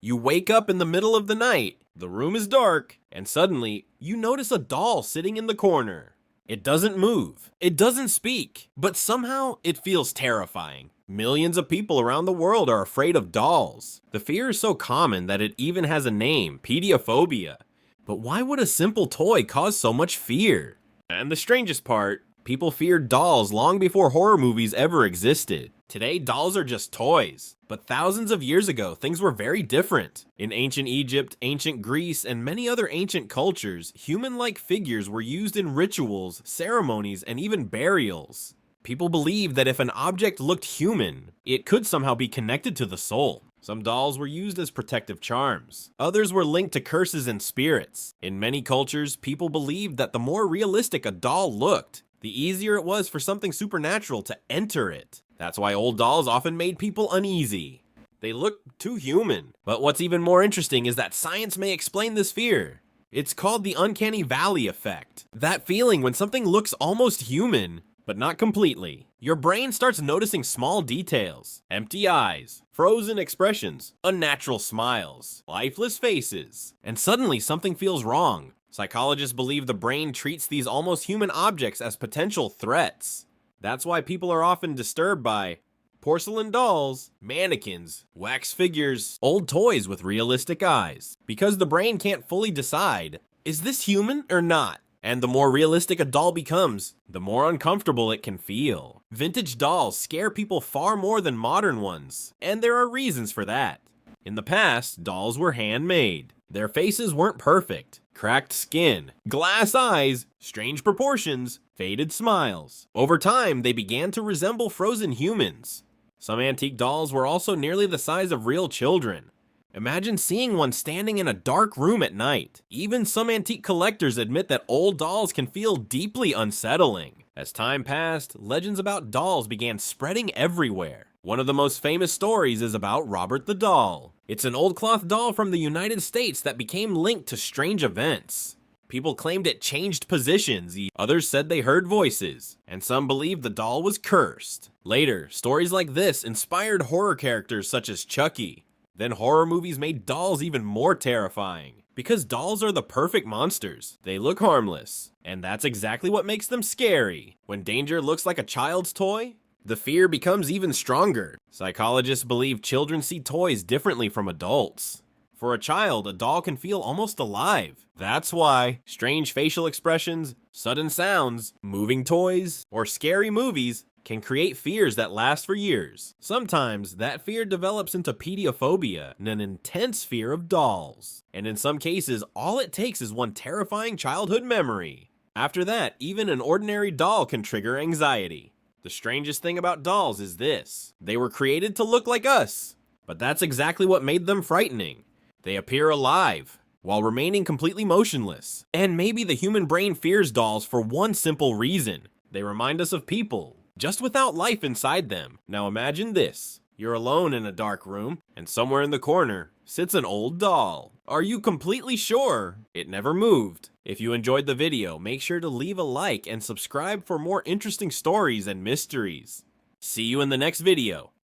You wake up in the middle of the night, the room is dark, and suddenly you notice a doll sitting in the corner. It doesn't move, it doesn't speak, but somehow it feels terrifying. Millions of people around the world are afraid of dolls. The fear is so common that it even has a name, pediophobia. But why would a simple toy cause so much fear? And the strangest part, people feared dolls long before horror movies ever existed. Today, dolls are just toys. But thousands of years ago, things were very different. In ancient Egypt, ancient Greece, and many other ancient cultures, human-like figures were used in rituals, ceremonies, and even burials. People believed that if an object looked human, it could somehow be connected to the soul. Some dolls were used as protective charms. Others were linked to curses and spirits. In many cultures, people believed that the more realistic a doll looked, the easier it was for something supernatural to enter it. That's why old dolls often made people uneasy. They look too human. But what's even more interesting is that science may explain this fear. It's called the uncanny valley effect. That feeling when something looks almost human, but not completely. Your brain starts noticing small details. Empty eyes, frozen expressions, unnatural smiles, lifeless faces. And suddenly something feels wrong. Psychologists believe the brain treats these almost human objects as potential threats. That's why people are often disturbed by porcelain dolls, mannequins, wax figures, old toys with realistic eyes. Because the brain can't fully decide, is this human or not? And the more realistic a doll becomes, the more uncomfortable it can feel. Vintage dolls scare people far more than modern ones, and there are reasons for that. In the past, dolls were handmade. Their faces weren't perfect. Cracked skin, glass eyes, strange proportions, faded smiles. Over time, they began to resemble frozen humans. Some antique dolls were also nearly the size of real children. Imagine seeing one standing in a dark room at night. Even some antique collectors admit that old dolls can feel deeply unsettling. As time passed, legends about dolls began spreading everywhere. One of the most famous stories is about Robert the doll. It's an old cloth doll from the United States that became linked to strange events. People claimed it changed positions, others said they heard voices, and some believed the doll was cursed. Later, stories like this inspired horror characters such as Chucky. Then horror movies made dolls even more terrifying. Because dolls are the perfect monsters. They look harmless. And that's exactly what makes them scary. When danger looks like a child's toy, the fear becomes even stronger. Psychologists believe children see toys differently from adults. For a child, a doll can feel almost alive. That's why strange facial expressions, sudden sounds, moving toys, or scary movies can create fears that last for years. Sometimes, that fear develops into pediophobia, an intense fear of dolls. And in some cases, all it takes is one terrifying childhood memory. After that, even an ordinary doll can trigger anxiety. The strangest thing about dolls is this: they were created to look like us. But that's exactly what made them frightening. They appear alive, while remaining completely motionless. And maybe the human brain fears dolls for one simple reason. They remind us of people, just without life inside them. Now imagine this. You're alone in a dark room, and somewhere in the corner sits an old doll. Are you completely sure it never moved? If you enjoyed the video, make sure to leave a like and subscribe for more interesting stories and mysteries. See you in the next video.